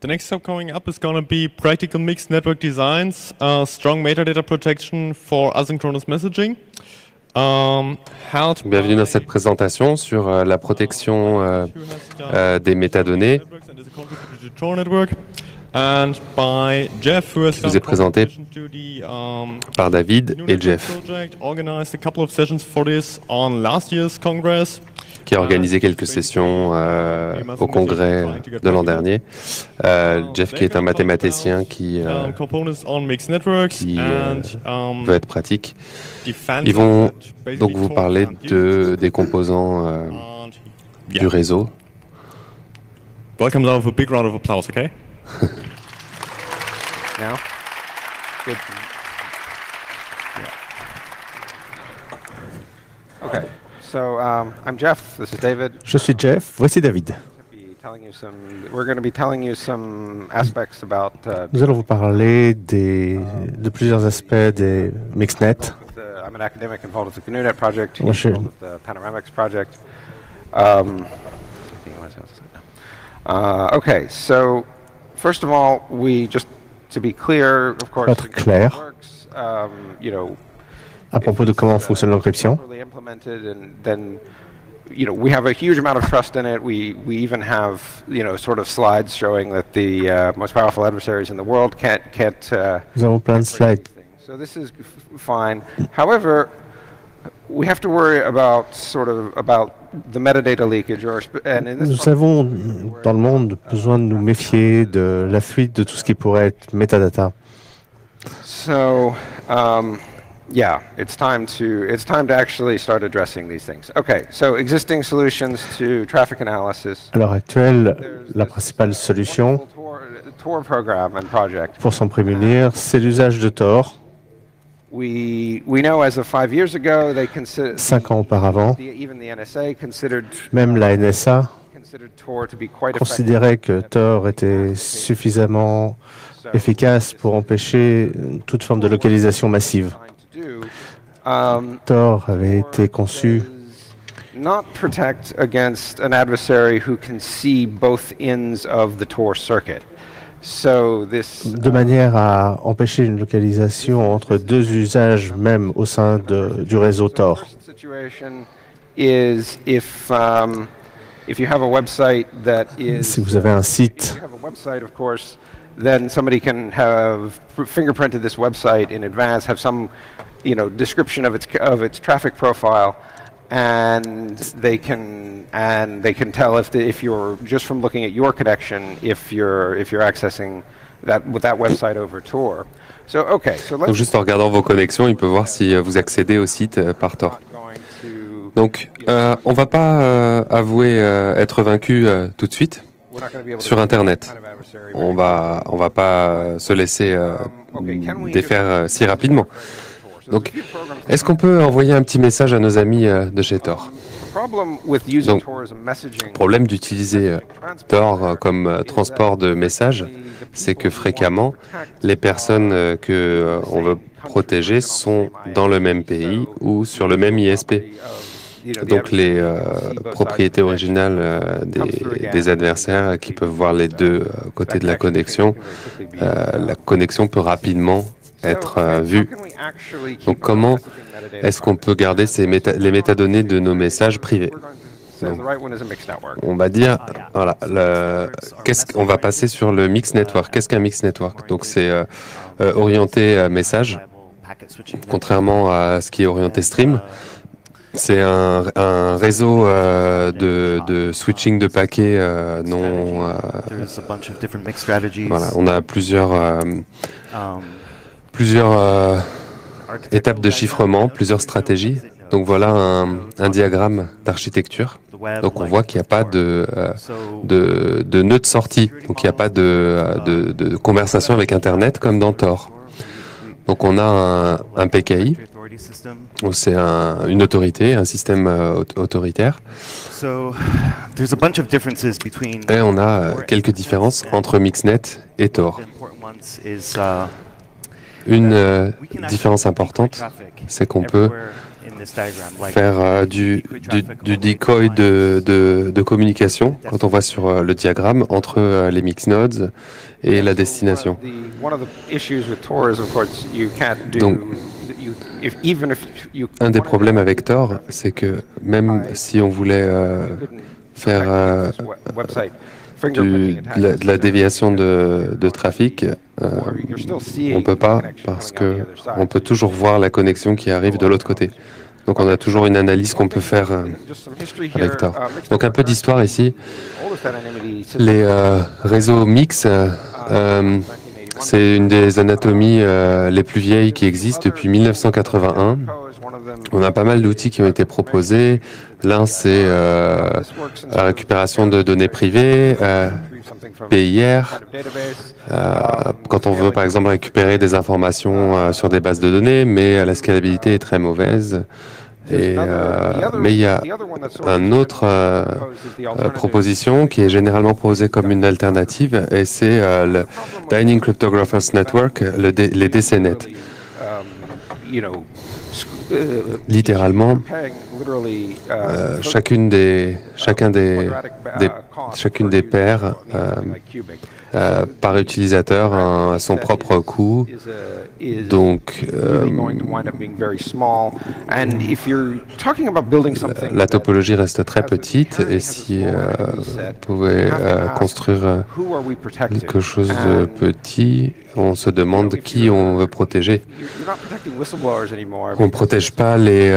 The next step coming up is going to be practical mixed network designs, strong metadata protection for asynchronous messaging. Bienvenue dans cette présentation sur la protection des métadonnées. Je vous ai présenté par David et Jeff, qui a organisé quelques sessions au congrès de l'an dernier. Jeff, qui est un mathématicien qui veut être pratique. Ils vont donc vous parler des composants du réseau. Welcome now with a big round of applause, okay? Now? Good. Yeah. Okay. So I'm Jeff. This is David. Je suis Jeff. Voici David. We're going to be telling you some aspects about. Nous allons vous parler de plusieurs aspects des MixNet. I'm an academic involved with the GNU-Net project. Moi, je... Involved with the Panoramix project. Okay. So first of all, to be clear, of course, Être clair. À propos de comment fonctionne l'encryption. We have a huge amount of trust in it. We even have sort of slides showing that the most powerful adversaries in the world can't. Nous avons plein de slides. So this is fine. However, we have to worry about the metadata leakage. Nous avons dans le monde besoin de nous méfier de la fuite de tout ce qui pourrait être metadata. So. Yeah, it's time to actually start addressing these things. Okay, so existing solutions to traffic analysis. À l'heure actuelle, la principale solution Tor program and project. Pour s'en prémunir, c'est l'usage de Tor. We know as of 5 years ago, they considered 5 ans auparavant, even the NSA considered même la NSA Tor to be quite considérait que Tor était suffisamment efficace pour empêcher toute forme de localisation massive. Tor avait été conçu not protect against an adversary who can see both ends of the Tor circuit. So this de manière à empêcher une localisation entre deux usages même au sein du réseau Tor. Is if you have a website that is si vous avez un site, of course, then somebody can have fingerprinted this website in advance, have some description of its traffic profile, and they can tell if you're just from looking at your connection if you're accessing that website over Tor. So okay, so donc juste en regardant vos connexions, il peut voir si vous accédez au site par Tor. Donc on va pas avouer être vaincu tout de suite sur Internet. On va pas se laisser défaire si rapidement. Donc, est-ce qu'on peut envoyer un petit message à nos amis de chez Tor? Donc, le problème d'utiliser Tor comme transport de messages, c'est que fréquemment, les personnes qu'on veut protéger sont dans le même pays ou sur le même ISP. Donc, les propriétés originales des adversaires qui peuvent voir les deux côtés de la connexion peut rapidement être vue. Donc, comment est-ce qu'on peut garder les métadonnées de nos messages privés? Donc, on va dire, voilà, on va passer sur le Mixed Network. Qu'est-ce qu'un Mixed Network? Donc, c'est orienté message, contrairement à ce qui est orienté stream. C'est un réseau de switching de paquets non. Voilà, on a plusieurs étapes de chiffrement, plusieurs stratégies. Donc voilà un diagramme d'architecture. Donc on voit qu'il n'y a pas de nœud de sortie. Donc il n'y a pas de conversation avec Internet comme dans Tor. Donc on a un PKI. C'est une autorité, un système autoritaire. Et on a quelques différences entre MixNet et Tor. Une différence importante, c'est qu'on peut faire du decoy de communication, quand on voit sur le diagramme, entre les mix nodes et la destination. Donc, un des problèmes avec Tor, c'est que même si on voulait faire de la déviation de trafic, on ne peut pas, parce qu'on peut toujours voir la connexion qui arrive de l'autre côté. Donc on a toujours une analyse qu'on peut faire avec Tor. Donc un peu d'histoire ici. Les réseaux mix, c'est une des anatomies les plus vieilles qui existent depuis 1981. On a pas mal d'outils qui ont été proposés. L'un, c'est la récupération de données privées, PIR, quand on veut par exemple récupérer des informations sur des bases de données, mais la scalabilité est très mauvaise. Mais il y a une autre proposition qui est généralement posée comme une alternative, et c'est le Dining Cryptographers Network, les DCNet. Littéralement, chacune des paires par utilisateur a son propre coût. Donc, la topologie reste très petite, et si vous pouvez construire quelque chose de petit, on se demande qui on veut protéger. On ne protège pas les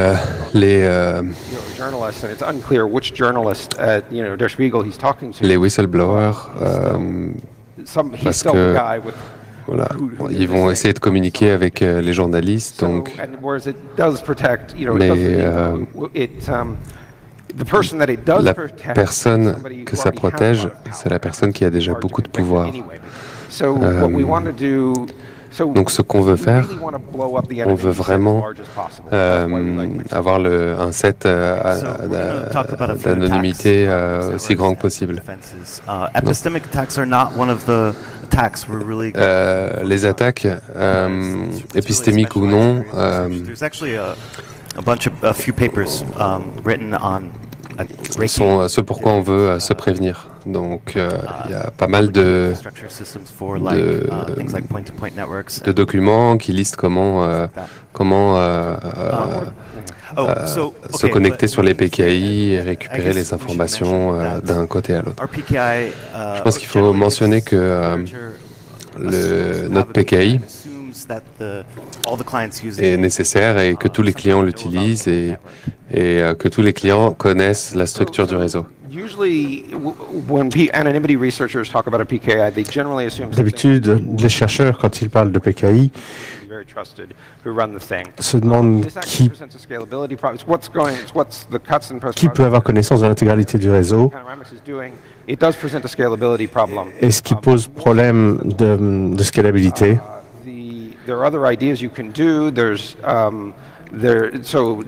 whistleblowers parce que voilà, ils vont essayer de communiquer avec les journalistes. Donc, la personne que ça protège, c'est la personne qui a déjà beaucoup de pouvoir. Donc ce qu'on veut faire, on veut vraiment avoir un set d'anonymité aussi grand que possible. Les attaques, épistémiques ou non, sont ce pourquoi on veut se prévenir. Donc, il y a pas mal de documents qui listent comment se connecter sur les PKI et récupérer les informations d'un côté à l'autre. Je pense qu'il faut mentionner que notre PKI est nécessaire et que tous les clients l'utilisent et que tous les clients connaissent la structure du réseau. D'habitude, les chercheurs, quand ils parlent de PKI, se demandent qui peut avoir connaissance de l'intégralité du réseau et ce qui pose problème de scalabilité. There are other ideas you can do. So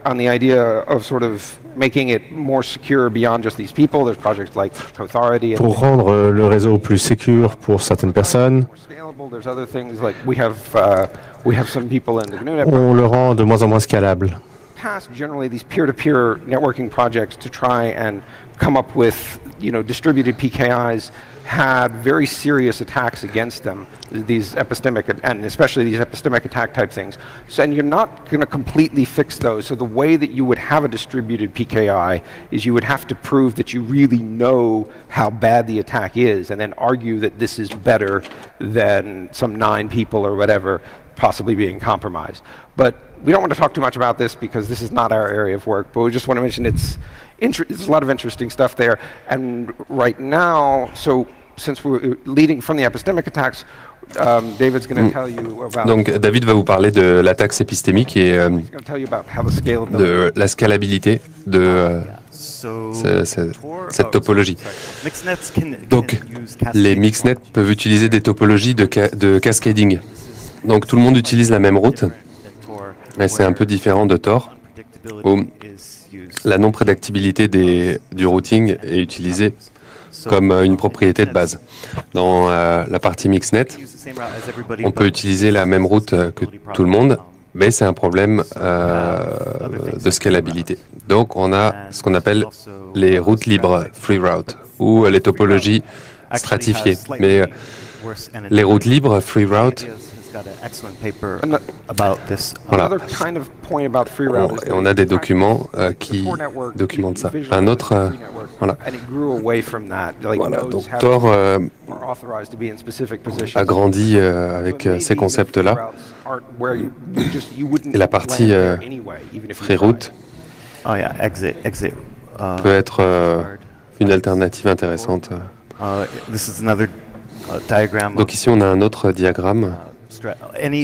on the idea of sort of making it more secure beyond just these people, there's projects like Authority. Pour rendre le réseau plus sécure pour certaines personnes, there's other things like we have some people in the GNU network. On le rend de moins en moins scalable. Generally, these peer-to-peer networking projects to try and come up with, distributed PKIs had very serious attacks against them, these epistemic, and especially these epistemic attack type things. So, and you're not going to completely fix those. So the way that you would have a distributed PKI is you would have to prove that you really know how bad the attack is, and then argue that this is better than some 9 people or whatever possibly being compromised. But we don't want to talk too much about this because this is not our area of work, but we just want to mention there's a lot of interesting stuff there. And right now, so since we're leading from the epistemic attacks, David's going to tell you about. Donc David va vous parler de l'attaque épistémique et de la scalabilité de cette topologie. Donc les mixnets peuvent utiliser des topologies de cascading. Donc tout le monde utilise la même route, mais c'est un peu différent de Tor, où la non-prédictibilité du routing est utilisée comme une propriété de base. Dans la partie MixNet, on peut utiliser la même route que tout le monde, mais c'est un problème de scalabilité. Donc on a ce qu'on appelle les routes libres, free route, ou les topologies stratifiées. Mais les routes libres, free route, voilà. Et on a des documents qui documentent ça. Un autre, voilà. Voilà. Donc Tor a grandi avec ces concepts-là. Et la partie free route peut être une alternative intéressante. Donc ici, on a un autre diagramme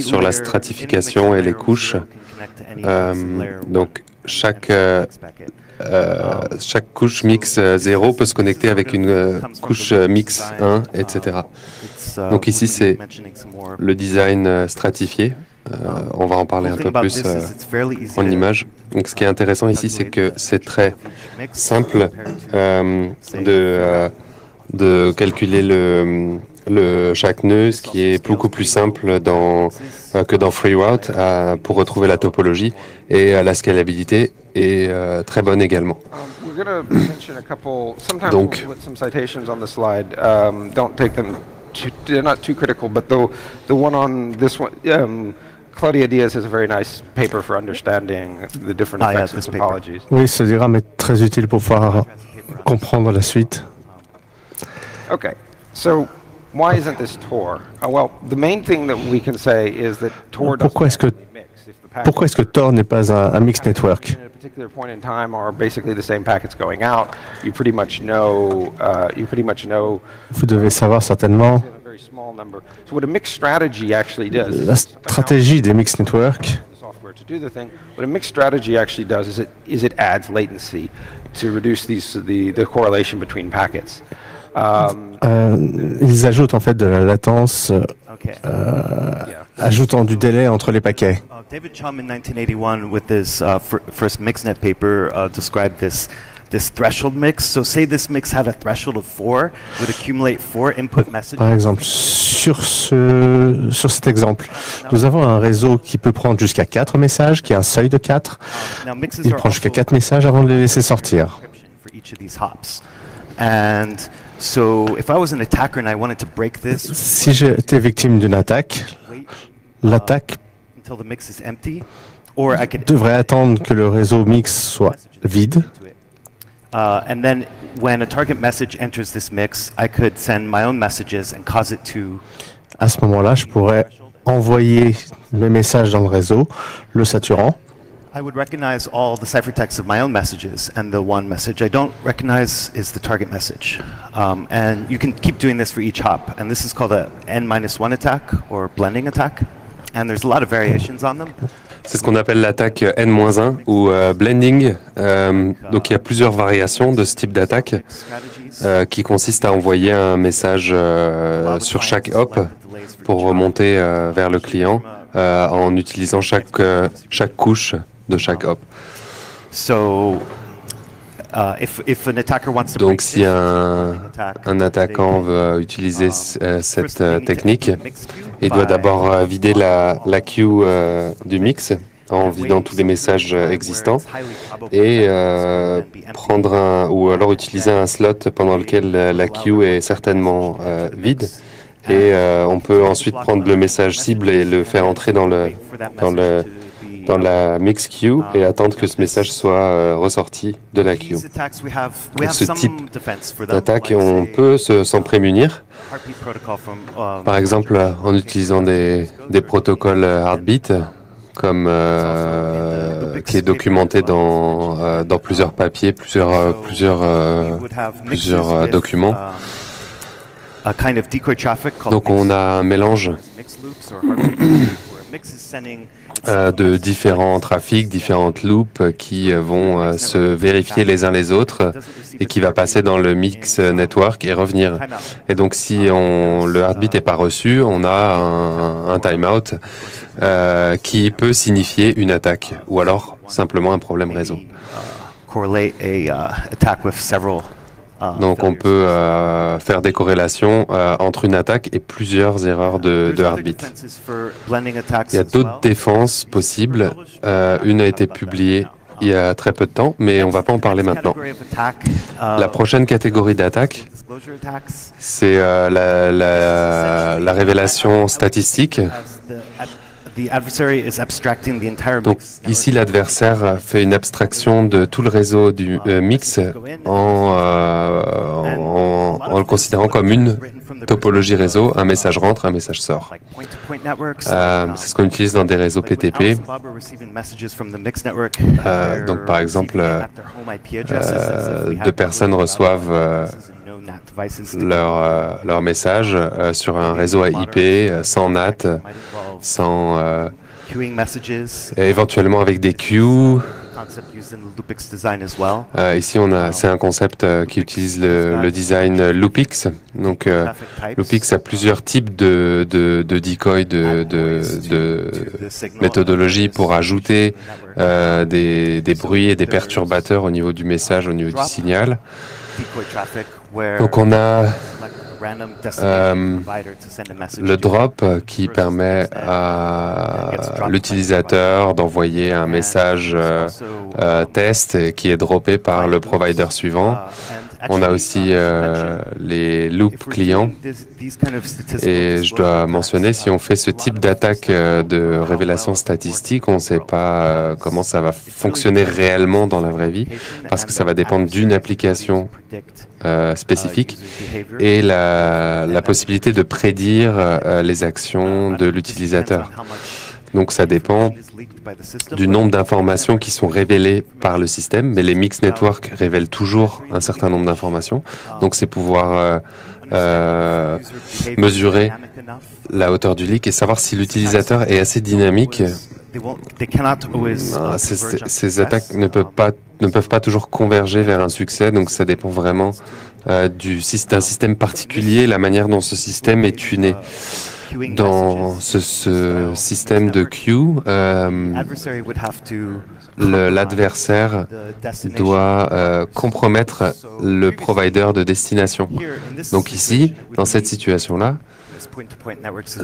sur la stratification et les couches. Donc chaque couche mix 0 peut se connecter avec une couche mix 1, etc. Donc ici, c'est le design stratifié. On va en parler un peu plus en image. Donc ce qui est intéressant ici, c'est que c'est très simple de calculer chaque nœud, ce qui est beaucoup plus simple que dans FreeRoute pour retrouver la topologie, et la scalabilité est très bonne également. Donc, Claudia Diaz has a very nice paper for understanding the different effects of topologies. Oui, ce diagramme est très utile pour pouvoir comprendre la suite. Okay, so why isn't this Tor? Well, the main thing that we can say is that Tor doesn't Pourquoi est-ce que Tor n'est pas un mixed network? At a particular point in time are basically the same packets going out. You pretty much know. Vous devez savoir certainement la stratégie des mixed networks. What a mixed strategy actually does is it adds latency to reduce the correlation between packets. Ils ajoutent en fait de la latence, ajoutant du délai entre les paquets. David Chum in 1981 with his first MixNet paper described this threshold mix. So say this mix had a threshold of 4, would accumulate 4 input messages. Par exemple, sur cet exemple, nous avons un réseau qui peut prendre jusqu'à 4 messages, qui a un seuil de 4. Il prend jusqu'à 4 messages avant de les laisser sortir. Si j'étais victime d'une attaque, l'attaque devrait attendre que le réseau mix soit vide. And then when a target message enters this mix, I could send my own messages and cause it to... À ce moment-là, je pourrais envoyer mes messages dans le réseau, le saturant. I would recognize all the ciphertexts of my own messages, and the one message I don't recognize is the target message. And you can keep doing this for each hop, and this is called a N-1 attack, or blending attack, and there's a lot of variations on them. C'est ce qu'on appelle l'attaque N-1 ou blending. Donc il y a plusieurs variations de ce type d'attaque qui consiste à envoyer un message sur chaque hop pour remonter vers le client en utilisant chaque couche de chaque hop. Donc si un attaquant veut utiliser cette technique, il doit d'abord vider la queue du mix en vidant tous les messages existants et prendre ou alors utiliser un slot pendant lequel la queue est certainement vide. Et on peut ensuite prendre le message cible et le faire entrer dans la mix queue et attendre que ce message soit ressorti de la queue. Donc, ce type d'attaque, on peut s'en prémunir. Par exemple, en utilisant des protocoles Heartbeat, comme qui est documenté dans plusieurs papiers, plusieurs documents. Donc on a un mélange de différents trafics, différentes loops qui vont se vérifier les uns les autres et qui va passer dans le mix network et revenir. Et donc si le heartbeat n'est pas reçu, on a un timeout qui peut signifier une attaque ou alors simplement un problème réseau. Donc on peut faire des corrélations entre une attaque et plusieurs erreurs de heartbeat. Il y a d'autres défenses possibles. Une a été publiée il y a très peu de temps, mais on ne va pas en parler maintenant. La prochaine catégorie d'attaque, c'est la révélation statistique. Donc ici, l'adversaire fait une abstraction de tout le réseau du mix en le considérant comme une topologie réseau. Un message rentre, un message sort. C'est ce qu'on utilise dans des réseaux PTP. Donc par exemple, deux personnes reçoivent leur message sur un réseau IP sans NAT, sans éventuellement avec des queues. Ici, c'est un concept qui utilise le design Loopix. Donc, Loopix a plusieurs types de decoy, de méthodologies pour ajouter des bruits et des perturbateurs au niveau du message, au niveau du signal. Donc on a le drop qui permet à l'utilisateur d'envoyer un message test qui est droppé par le provider suivant. On a aussi les loops clients. Et je dois mentionner, si on fait ce type d'attaque de révélation statistique, on ne sait pas comment ça va fonctionner réellement dans la vraie vie, parce que ça va dépendre d'une application spécifique et la possibilité de prédire les actions de l'utilisateur. Donc ça dépend du nombre d'informations qui sont révélées par le système, mais les mix networks révèlent toujours un certain nombre d'informations. Donc c'est pouvoir mesurer la hauteur du leak et savoir si l'utilisateur est assez dynamique. Ces attaques ne peuvent pas toujours converger vers un succès, donc ça dépend vraiment d'un système particulier, la manière dont ce système est tuné. Dans ce système de queue, l'adversaire doit compromettre le provider de destination. Donc ici, dans cette situation-là,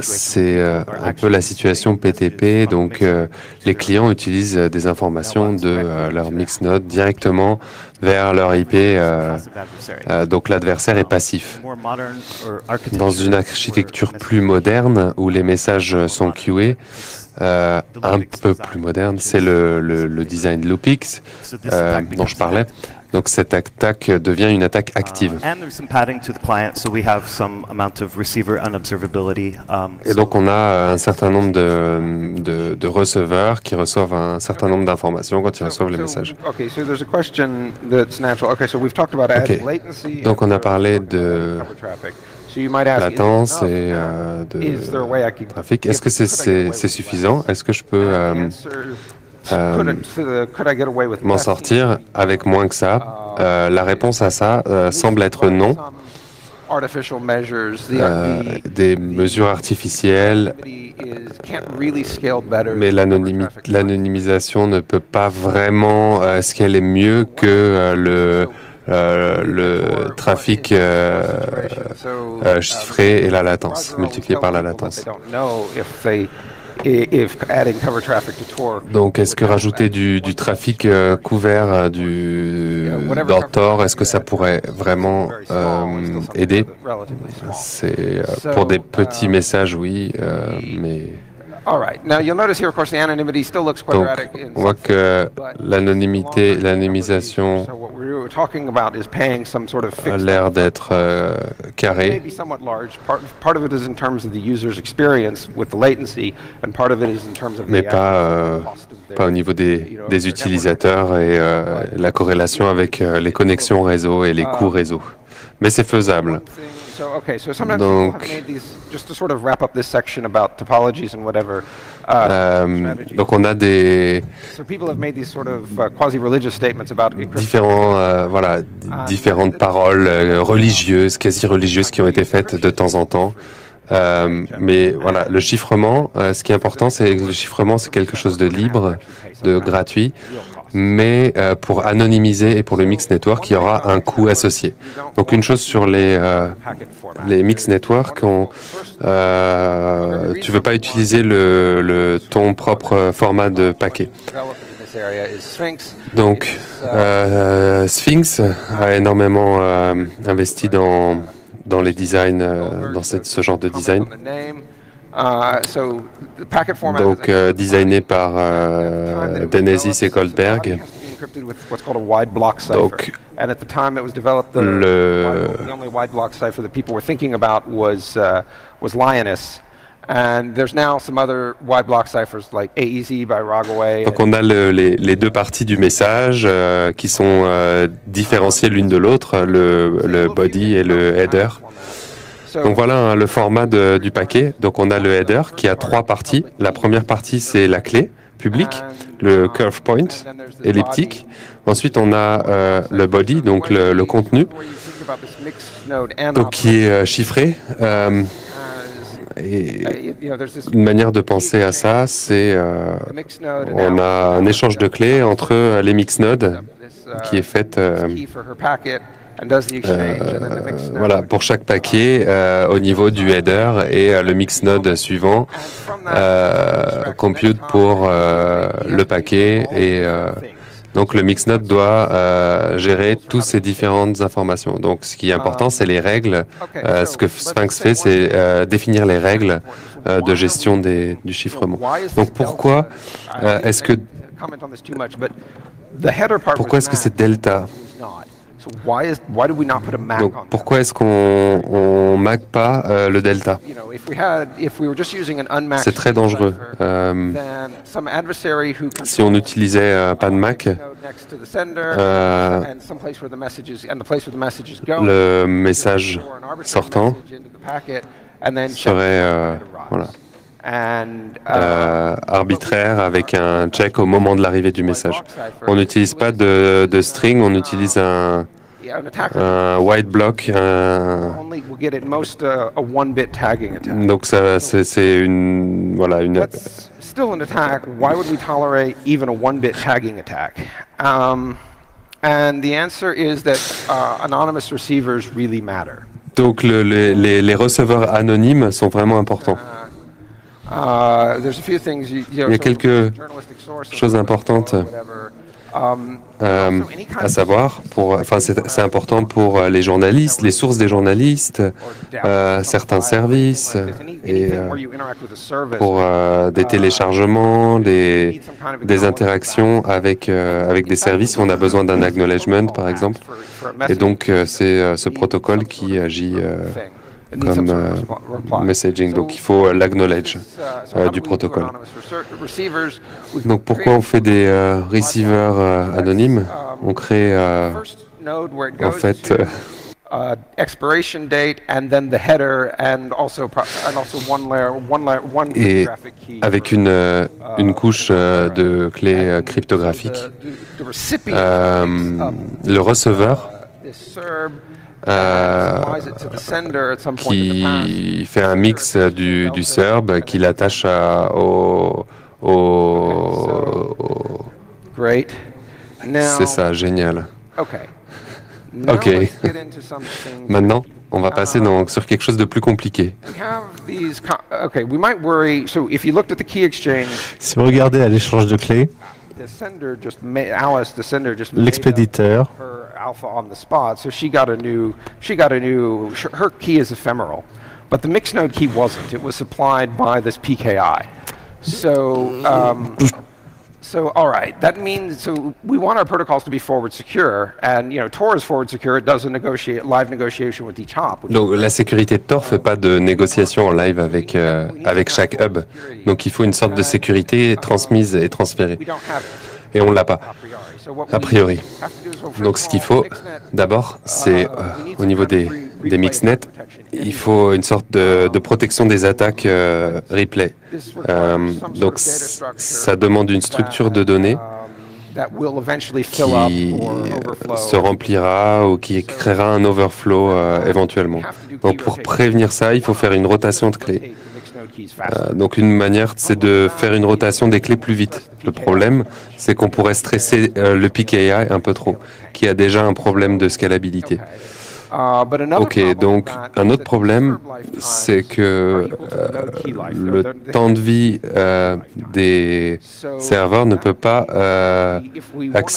c'est un peu la situation PTP. Donc les clients utilisent des informations de leur mix node directement vers leur IP. Donc l'adversaire est passif. Dans une architecture plus moderne où les messages sont queués, un peu plus moderne, c'est le design Loopix dont je parlais. Donc cette attaque devient une attaque active. Et donc on a un certain nombre de receveurs qui reçoivent un certain nombre d'informations quand ils reçoivent les messages. Donc on a parlé de latence et de trafic. Est-ce que c'est suffisant? Est-ce que je peux m'en sortir avec moins que ça? La réponse à ça semble être non. Des mesures artificielles, mais l'anonymisation ne peut pas vraiment scaler mieux que le trafic chiffré et la latence, multiplié par la latence. Donc, est-ce que rajouter du trafic couvert dans Tor, est-ce que ça pourrait vraiment aider? C'est pour des petits messages, oui, mais... Donc, on voit que l'anonymisation a l'air d'être carré. Mais pas au niveau des utilisateurs et la corrélation avec les connexions réseau et les coûts réseau. Mais c'est faisable. Donc on a différentes paroles religieuses, quasi religieuses qui ont été faites de temps en temps. Mais voilà, le chiffrement, ce qui est important, c'est que le chiffrement, c'est quelque chose de libre, de gratuit. mais pour anonymiser et pour le mix network, il y aura un coût associé. Donc une chose sur les mix network, tu ne veux pas utiliser ton propre format de paquet. Donc Sphinx a énormément investi dans les designs, dans ce genre de design. Donc designé par Denesis et Goldberg. Donc donc on a les deux parties du message qui sont différenciées l'une de l'autre, le body et le header. Donc voilà hein, le format du paquet. Donc on a le header qui a trois parties. La première partie c'est la clé publique, le curve point elliptique. Ensuite on a le body, donc le contenu, donc qui est chiffré. Et une manière de penser à ça, c'est on a un échange de clés entre les mix nodes qui est fait voilà, pour chaque paquet au niveau du header et le mix node suivant compute pour le paquet et donc le mix node doit gérer toutes ces différentes informations. Donc ce qui est important, c'est les règles. Ce que Sphinx fait, c'est définir les règles de gestion du chiffrement. Donc pourquoi est-ce que c'est delta? Donc, pourquoi est-ce qu'on ne mac pas le delta? C'est très dangereux. Si on n'utilisait pas de mac, le message sortant serait voilà, arbitraire avec un check au moment de l'arrivée du message. On n'utilise pas de string, on utilise un white block. Donc ça, c'est une voilà une. Still an attack. Why would we tolerate even a one-bit tagging attack? And the answer is that anonymous receivers really matter. Donc les receveurs anonymes sont vraiment importants. Il y a quelques choses importantes à savoir. C'est important pour les journalistes, les sources des journalistes, certains services, et pour des téléchargements, des interactions avec des services. On a besoin d'un acknowledgement, par exemple. Et donc, c'est ce protocole qui agit comme messaging. Donc il faut l'acknowledge du protocole. Donc pourquoi on fait des receivers anonymes? On crée en fait et avec une couche de clés cryptographiques. Le receveur qui fait un mix du SERB, qui l'attache au C'est ça, génial. Ok. Maintenant, on va passer sur quelque chose de plus compliqué. Si vous regardez à l'échange de clés, l'expéditeur but the mixed node key wasn't. It was supplied by this PKI. So all right, that means we want our protocols to be forward secure, and Tor is forward secure. It does a live negotiation with each hop. Donc la sécurité de Tor fait pas de négociation en live avec chaque hub. Donc il faut une sorte de sécurité transmise et transférée. Et on l'a pas a priori. Donc ce qu'il faut d'abord, c'est au niveau des mixnets, il faut une sorte de protection des attaques replay. Donc ça demande une structure de données qui se remplira ou qui créera un overflow éventuellement. Donc pour prévenir ça, il faut faire une rotation de clés. Donc une manière, c'est de faire une rotation des clés plus vite. Le problème, c'est qu'on pourrait stresser le PKI un peu trop, qui a déjà un problème de scalabilité. Ok, donc un autre problème, c'est que le temps de vie des serveurs ne peut pas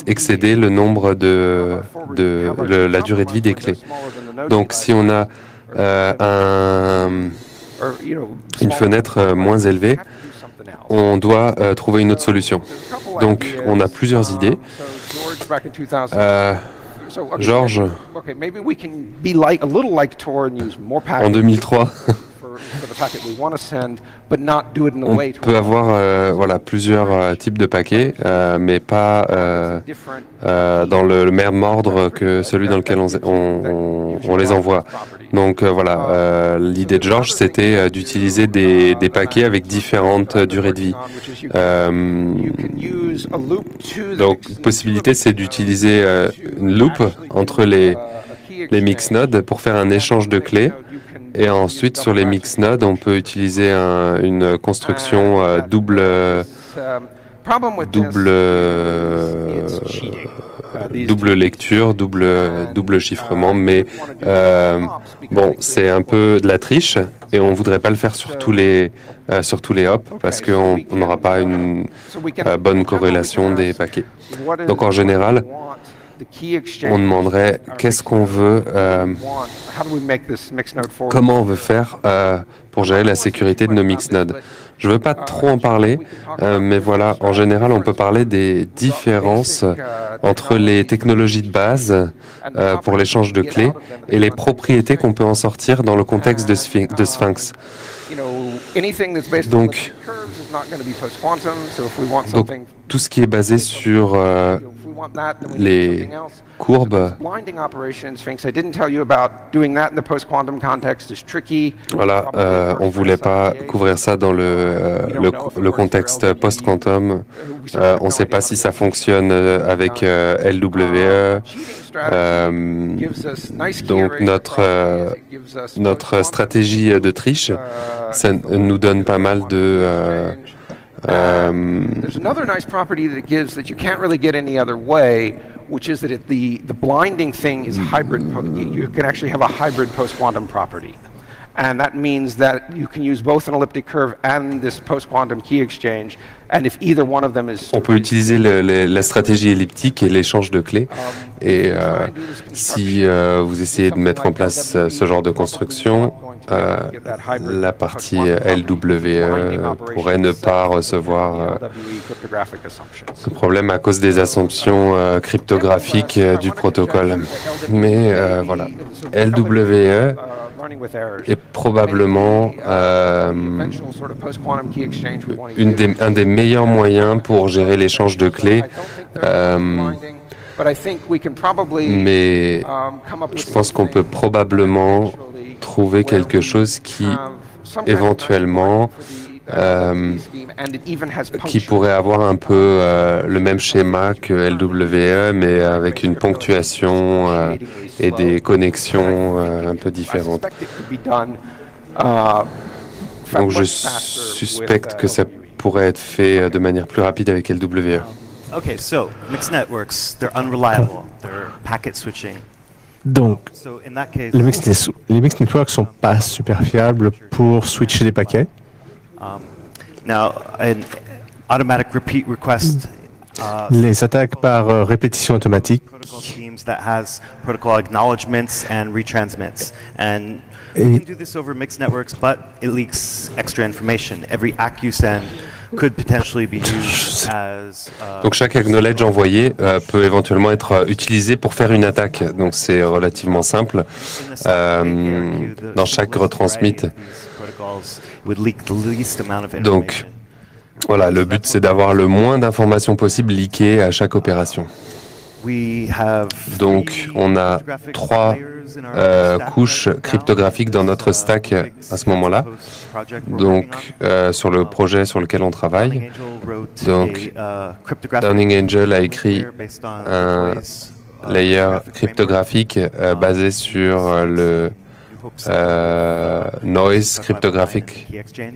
excéder le nombre la durée de vie des clés. Donc si on a une fenêtre moins élevée, on doit trouver une autre solution. Donc on a plusieurs idées. George, en 2003, on peut avoir voilà, plusieurs types de paquets, mais pas dans le même ordre que celui dans lequel on les envoie. Donc voilà, l'idée de George, c'était d'utiliser des paquets avec différentes durées de vie. Donc, possibilité, c'est d'utiliser une loop entre les mix nodes pour faire un échange de clés. Et ensuite, sur les mix nodes, on peut utiliser une construction double lecture, double chiffrement, mais bon, c'est un peu de la triche et on voudrait pas le faire sur tous les hops parce qu'on n'aura pas une bonne corrélation des paquets. Donc en général, on demanderait qu'est-ce qu'on veut, comment on veut faire pour gérer la sécurité de nos mix nodes. Je ne veux pas trop en parler, mais voilà, en général, on peut parler des différences entre les technologies de base pour l'échange de clés et les propriétés qu'on peut en sortir dans le contexte de Sphinx. Donc, tout ce qui est basé sur les courbes, voilà, on ne voulait pas couvrir ça dans le contexte post-quantum. On ne sait pas si ça fonctionne avec LWE. Donc notre stratégie de triche, ça nous donne pas mal de there's another nice property that it gives that you can't really get any other way, which is that the blinding thing is hybrid. You can actually have a hybrid post-quantum property. And that means that you can use both an elliptic curve and this post-quantum key exchange. And if either one of them is... On peut utiliser la stratégie elliptique et l'échange de clés. Et si vous essayez de mettre en place ce genre de construction, la partie LWE pourrait ne pas recevoir ce problème à cause des assumptions cryptographiques du protocole. Mais voilà, LWE est probablement un des meilleurs moyens pour gérer l'échange de clés. Mais je pense qu'on peut probablement trouver quelque chose qui, éventuellement, qui pourrait avoir un peu le même schéma que LWE, mais avec une ponctuation et des connexions un peu différentes. Donc je suspecte que ça pourrait être fait de manière plus rapide avec LWE. Okay, so mixed networks, they're unreliable, they're packet switching. Donc, les mixed networks sont pas super fiables pour switcher les paquets. Now, an automatic repeat request. Les attaques par répétition automatique. That has protocol acknowledgements and retransmits, and you can do this over mixed networks, but it leaks extra information. Every ACK you send could potentially be used as. Donc chaque acknowledge envoyé peut éventuellement être utilisé pour faire une attaque. Donc c'est relativement simple. Dans chaque retransmit. Donc voilà, le but c'est d'avoir le moins d'informations possibles leakées à chaque opération. Donc on a 3 couches cryptographiques dans notre stack à ce moment-là. Donc sur le projet sur lequel on travaille. Donc Downing Angel a écrit un layer cryptographique basé sur Noise Cryptographic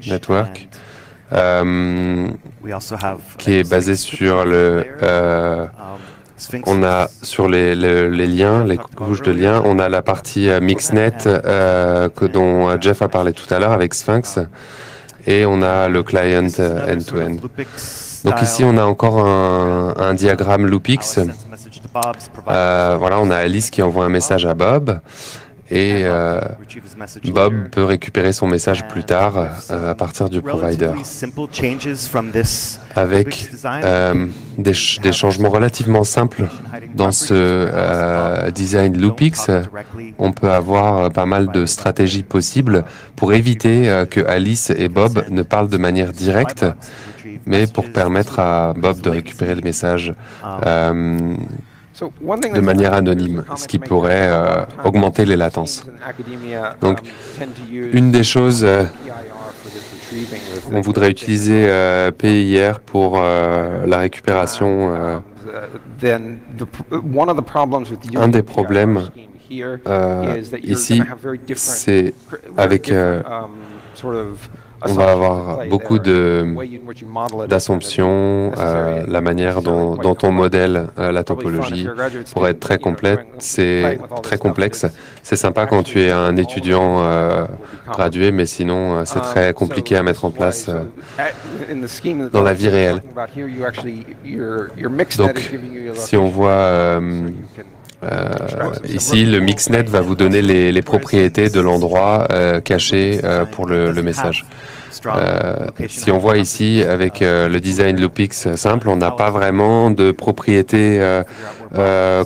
Network, qui est basé sur on a sur les liens, les couches de liens, on a la partie MixNet dont Jeff a parlé tout à l'heure avec Sphinx, et on a le client end-to-end. Donc ici, on a encore un diagramme Loopix. Voilà, on a Alice qui envoie un message à Bob, et Bob peut récupérer son message plus tard à partir du provider. Avec des changements relativement simples dans ce design Loopix, on peut avoir pas mal de stratégies possibles pour éviter que Alice et Bob ne parlent de manière directe, mais pour permettre à Bob de récupérer le message de manière anonyme, ce qui pourrait augmenter les latences. Donc, une des choses, on voudrait utiliser PIR pour la récupération. Un des problèmes ici, c'est avec on va avoir beaucoup d'assumptions, la manière dont on modèle la topologie pourrait être très complète, c'est très complexe. C'est sympa quand tu es un étudiant gradué, mais sinon c'est très compliqué à mettre en place dans la vie réelle. Donc, si on voit ici, le MixNet va vous donner les propriétés de l'endroit caché pour le message. Si on voit ici, avec le design Loopix simple, on n'a pas vraiment de propriétés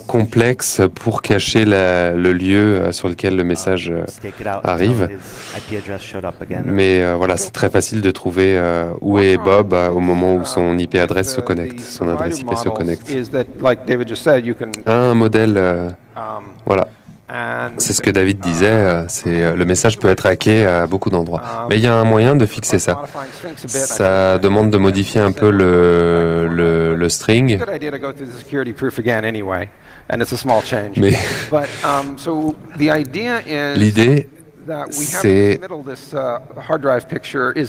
complexes pour cacher le lieu sur lequel le message arrive. Mais voilà, c'est très facile de trouver où est Bob au moment où son IP adresse se connecte, son adresse IP se connecte. Un modèle, voilà. C'est ce que David disait, le message peut être hacké à beaucoup d'endroits. Mais il y a un moyen de fixer ça. Ça demande de modifier un peu le string. Mais l'idée, c'est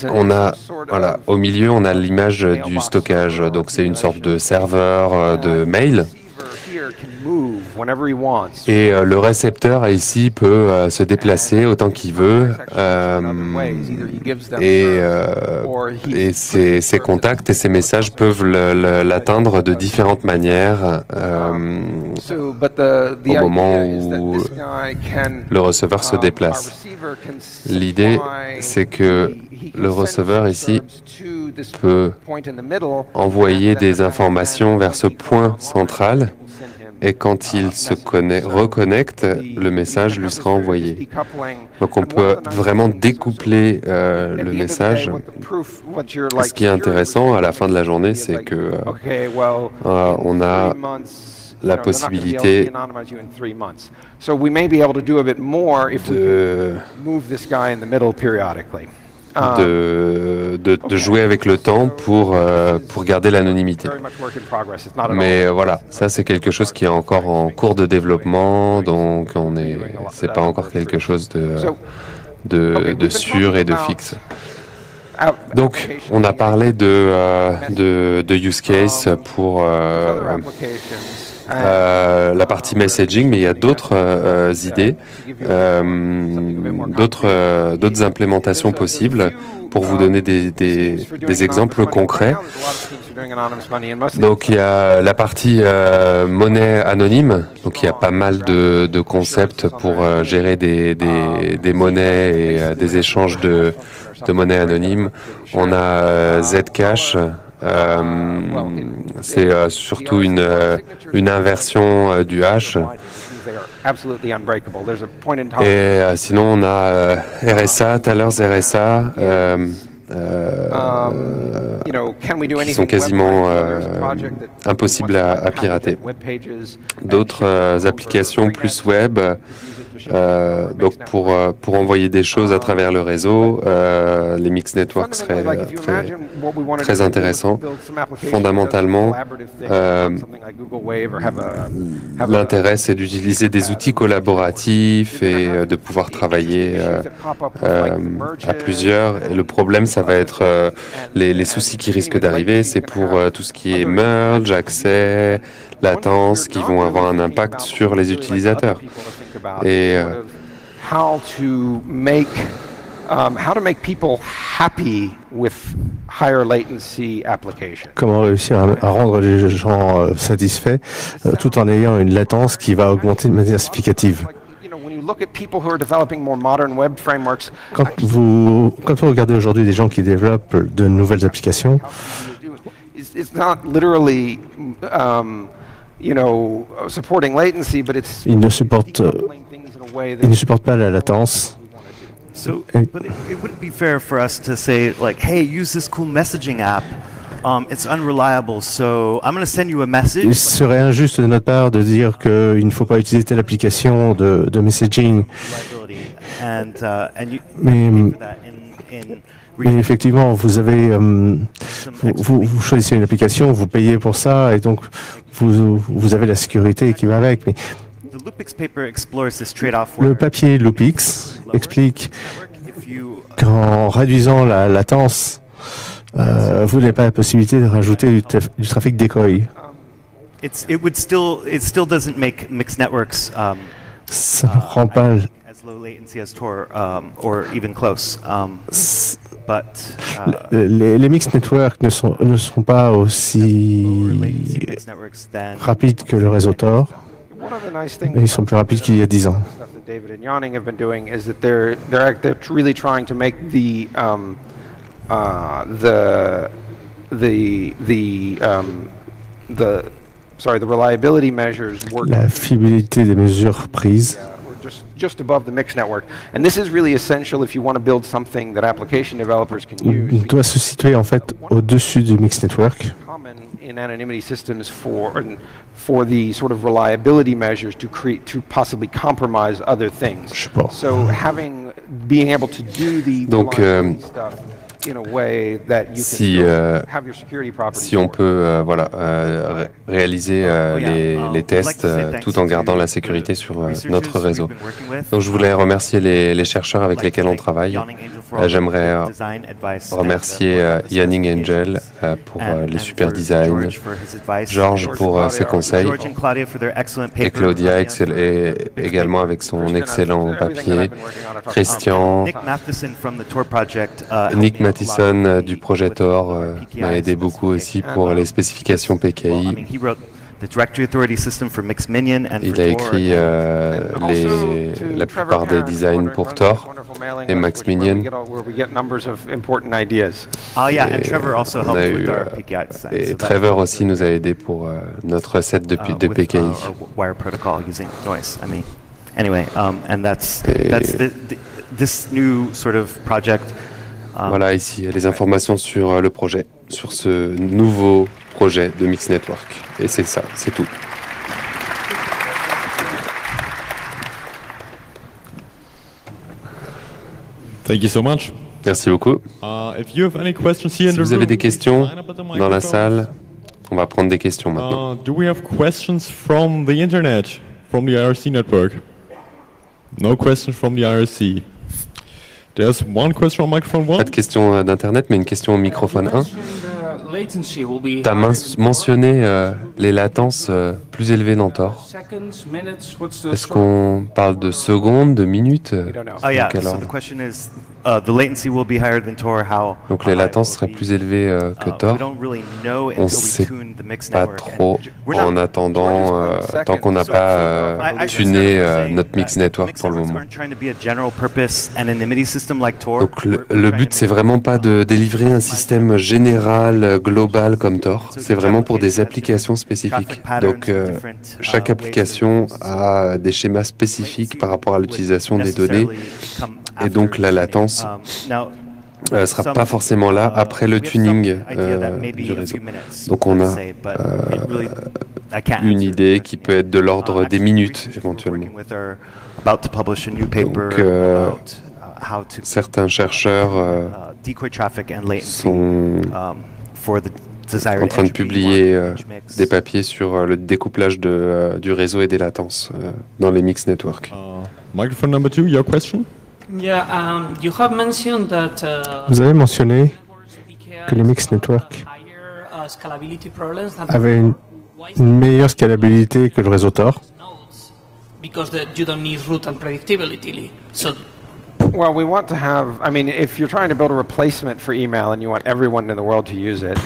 qu'on a, voilà, au milieu, on a l'image du stockage. Donc c'est une sorte de serveur de mail. Et le récepteur ici peut se déplacer autant qu'il veut et ses contacts et ses messages peuvent l'atteindre de différentes manières au moment où le receveur se déplace. L'idée, c'est que le receveur ici peut envoyer des informations vers ce point central, et quand il se reconnecte, le message lui sera envoyé. Donc on peut vraiment découpler le message. Ce qui est intéressant à la fin de la journée, c'est que on a la possibilité de jouer avec le temps pour garder l'anonymité. Mais voilà, ça c'est quelque chose qui est encore en cours de développement, donc c'est pas encore quelque chose de sûr et de fixe. Donc, on a parlé de use case pour la partie messaging, mais il y a d'autres idées, d'autres implémentations possibles pour vous donner des exemples concrets. Donc il y a la partie monnaie anonyme, donc il y a pas mal de concepts pour gérer des monnaies et des échanges de monnaie anonyme. On a Zcash. C'est surtout une inversion du hash. Et sinon, on a RSA, Thaler's RSA, qui sont quasiment impossibles à pirater. D'autres applications plus web Donc pour envoyer des choses à travers le réseau, les mix networks seraient très intéressants. Fondamentalement, l'intérêt c'est d'utiliser des outils collaboratifs et de pouvoir travailler à plusieurs. Et le problème, ça va être les soucis qui risquent d'arriver, c'est pour tout ce qui est merge, accès, latence, qui vont avoir un impact sur les utilisateurs. Et how to make people happy with higher latency applications. Comment réussir à rendre les gens satisfaits tout en ayant une latence qui va augmenter de manière significative. Quand vous regardez aujourd'hui des gens qui développent de nouvelles applications, it's not literally supporting latency, but it's ils ne supportent pas la latence. So, but it wouldn't be fair for us to say, like, hey, use this cool messaging app. It's unreliable, so I'm going to send you a message. Il serait injuste de notre part de dire qu'il ne faut pas utiliser telle application de messaging. Mais effectivement, vous choisissez une application, vous payez pour ça, et donc vous avez la sécurité qui va avec. Mais le papier Loopix explique qu'en réduisant la latence, vous n'avez pas la possibilité de rajouter du trafic decoy. It still doesn't make mixed networks ça ne rend pas as low latency as Tor or even close. Les mixed networks ne sont pas aussi rapides que le réseau Tor. Mais ils sont plus rapides qu'il y a 10 ans. David and Yanning have been doing is that they're really trying to make the reliability measures work. La fiabilité des mesures prises. Just above the mixed network, and this is really essential if you want to build something that application developers can use. Il doit se situer en fait au-dessus du mixed network. Common in anonymity systems for the sort of reliability measures to possibly compromise other things. So being able to do the stuff in a way that you can have your security properties. Si on peut réaliser les tests tout en gardant la sécurité sur notre réseau. Donc je voulais remercier les chercheurs avec lesquels on travaille. J'aimerais remercier Yanning Angel pour les super designs, Georges pour ses conseils et Claudia également avec son excellent papier, Christian, Nick Mathison du projet Tor m'a aidé beaucoup aussi pour les spécifications PKI. Il a écrit la plupart des designs pour Tor et Max Minion. Et Trevor aussi nous a aidé pour notre set de PKI. Voilà ici les informations sur le projet, sur ce nouveau projet de Mix Network. Et c'est ça, c'est tout. Thank you so much. Merci beaucoup. Si vous avez des questions dans la salle, on va prendre des questions maintenant. Do we have questions from the internet, from the IRC network? No questions from the IRC. There's one question on microphone 1. Pas de question d'internet, mais une question au microphone 1. Tu as mentionné les latences plus élevées dans Tor. Est-ce qu'on parle de secondes, de minutes? Donc les latences seraient plus élevées que Tor. On ne sait pas trop en attendant, tant qu'on n'a pas tuné notre mix network pour le moment. Donc le but, c'est vraiment pas de délivrer un système général, global comme Tor. C'est vraiment pour des applications spécifiques. Donc chaque application a des schémas spécifiques par rapport à l'utilisation des données. Et donc la latence ne sera pas forcément là après le tuning du réseau. Donc on a une idée qui peut être de l'ordre des minutes éventuellement. Donc certains chercheurs sont en train de publier des papiers sur le découplage du réseau et des latences dans les mixed networks. Microphone number 2, your question? Vous avez mentionné que les mixed networks avaient une meilleure scalabilité que le réseau Tor. Well, we want to have, I mean, if you're trying to build a replacement for email and you want everyone in the world to use it,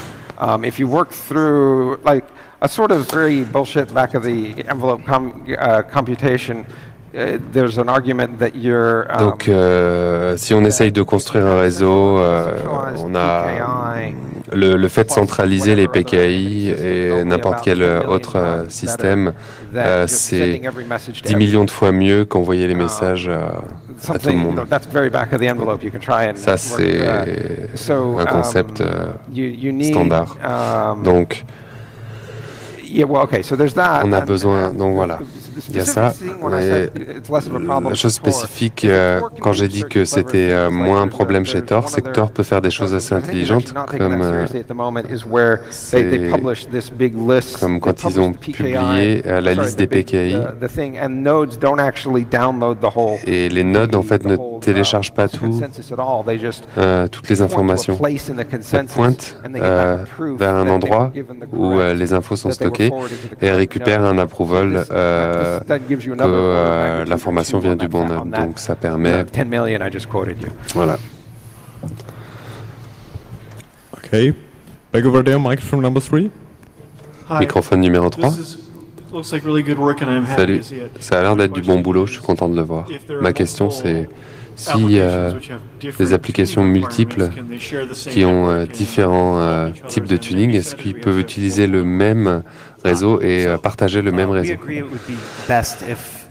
if you work through, like, a sort of very bullshit back of the envelope computation, there's an argument that you're... Donc, si on essaye de construire un réseau, on a le fait de centraliser les PKI et n'importe quel autre système, c'est 10 millions de fois mieux qu'envoyer les messages à tout le monde. Ça, c'est un concept standard. Donc, on a besoin, donc voilà, il y a ça. Mais la chose spécifique, quand j'ai dit que c'était moins un problème chez Tor, c'est que Tor peut faire des choses assez intelligentes, comme quand ils ont publié la liste des PKI. Et les nodes, en fait, ne téléchargent pas toutes les informations. Ça pointe vers un endroit où les infos sont stockées et récupère un approval que l'information vient du bon node. Donc ça permet... Voilà. Okay. Back over there, microphone number 3. Microphone numéro 3. Salut. Ça a l'air d'être du bon boulot, je suis content de le voir. Ma question, c'est si des applications multiples qui ont différents types de tuning, est-ce qu'ils peuvent utiliser le même réseau et partager le même réseau?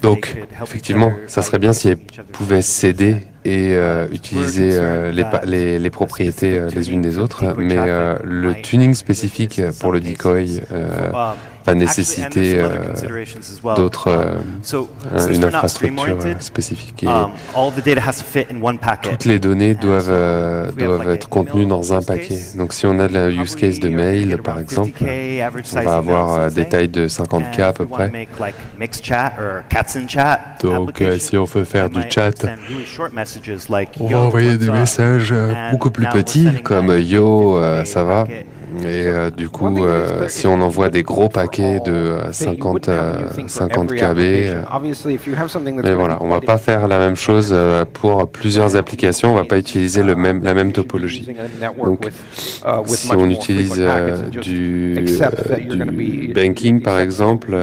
Donc, effectivement, ça serait bien si elles pouvaient s'aider et utiliser les propriétés les unes des autres, mais le tuning spécifique pour le decoy va nécessiter une infrastructure spécifique. Et toutes les données doivent être contenues dans un paquet. Donc si on a le use case de mail, par exemple, on va avoir des tailles de 50K à peu près. Donc si on veut faire du chat, on va envoyer des messages beaucoup plus petits, comme « Yo, ça va ?» Et du coup, si on envoie des gros paquets de 50 KB, mais voilà, on va pas faire la même chose pour plusieurs applications, on va pas utiliser la même topologie. Donc, si on utilise du banking, par exemple,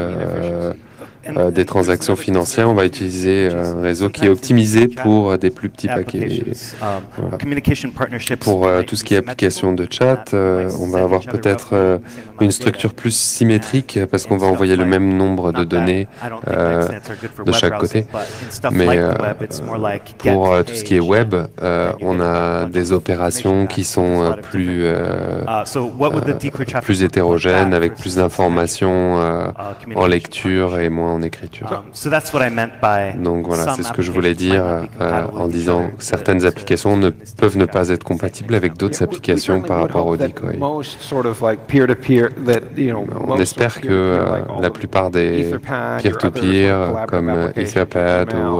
des transactions financières, on va utiliser un réseau qui est optimisé pour des plus petits paquets. Voilà. Pour tout ce qui est application de chat, on va avoir peut-être une structure plus symétrique parce qu'on va envoyer le même nombre de données de chaque côté. Mais pour tout ce qui est web, on a des opérations qui sont plus hétérogènes, avec plus d'informations en lecture et moins en écriture. Donc voilà, c'est ce que je voulais dire en disant que certaines applications peuvent ne pas être compatibles avec d'autres applications par rapport au decoy. On espère que la plupart des peer-to-peer, comme Etherpad ou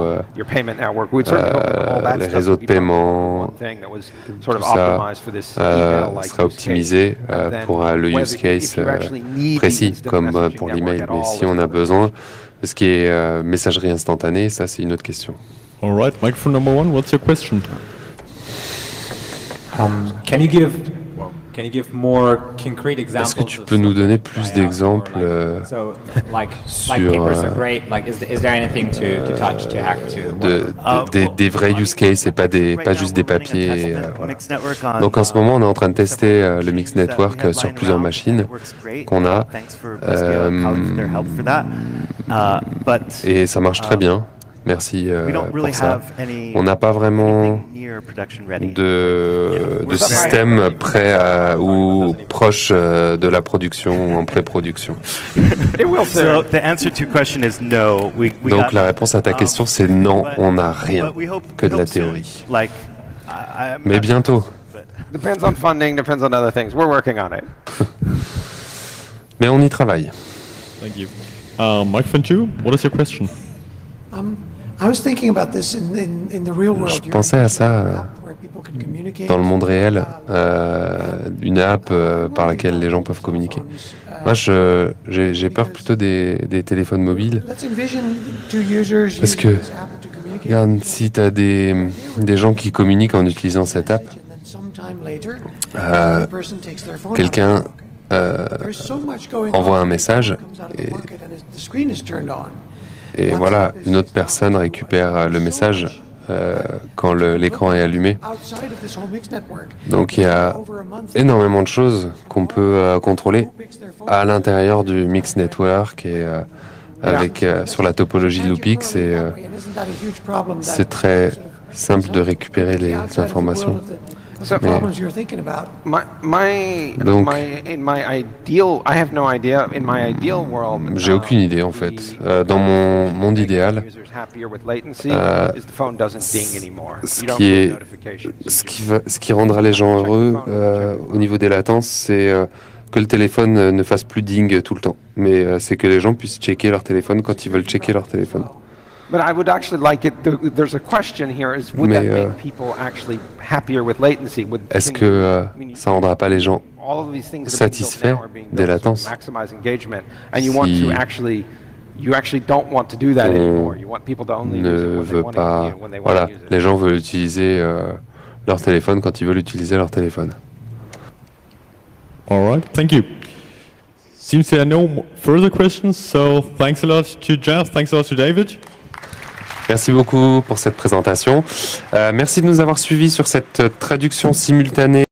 les réseaux de paiement, tout ça sera optimisé pour le use case précis, comme pour l'email. Mais si on a besoin, ce qui est messagerie instantanée, ça c'est une autre question. All right, microphone number 1, what's your question? Est-ce que tu peux nous donner plus d'exemples sur des vrais use cases et pas juste des papiers voilà. Donc en ce moment, on est en train de tester le Mixed Network sur plusieurs machines qu'on a et ça marche très bien. Merci We don't really pour ça. have any On n'a pas vraiment near production ready. de système prêt ou proche de la production ou en pré-production. It will So soon. the answer to your question is no. We Donc got- la réponse à ta question, c'est non, on n'a rien but we hope- que de we la hope soon. théorie. Like, Mais bientôt. Depends on funding, depends on other things. We're working on it. Mais on y travaille. Thank you. Mike Fanchu, what is your question? I was thinking about this in the real world. Je pensais à ça Where people can communicate. dans le monde réel, une app par laquelle les gens peuvent communiquer. Moi, j'ai peur plutôt des téléphones mobiles. Let's envision two users Parce using que, this app to communicate. regarde, si tu as des gens qui communiquent en utilisant cette app, And then sometime later, Euh, the person takes their phone out. quelqu'un There's so much going envoie on. un message Comes out of the et, market and the screen is turned on. et voilà, une autre personne récupère le message quand l'écran est allumé. Outside of this whole mixed network. Donc il y a Over a month, énormément de choses qu'on peut contrôler à l'intérieur du Mix Network et avec sur la topologie de Loopix. Et and isn't that a huge problem? That c'est très simple de récupérer les outside of the informations. world of the Mais- problems you're thinking about. Donc- In my ideal, I have no idea. In my ideal world, J'ai aucune idée en fait. Dans mon monde idéal, users happier with latency is the phone doesn't ding anymore. ce You don't qui get est- notifications. ce qui rendra les gens heureux au niveau des latences, c'est que le téléphone ne fasse plus ding tout le temps. Mais c'est que les gens puissent checker leur téléphone quand ils veulent checker leur téléphone. But I would actually like it. There's a question here: is would that Mais, make people actually happier with latency? Would Est-ce things- que I mean, ça rendra pas les gens all of these things that are being built satisfaits now are being des built to latences? maximize engagement, and you want Si to actually, you actually don't want to do that anymore. You want people to only use it ne when they veut want pas... to, when they want Voilà, to use it. les gens veulent utiliser leur téléphone quand ils veulent utiliser leur téléphone. All right, thank you. Seems there are no further questions, so thanks a lot to Jeff, thanks a lot to David. Merci beaucoup pour cette présentation. Merci de nous avoir suivis sur cette traduction simultanée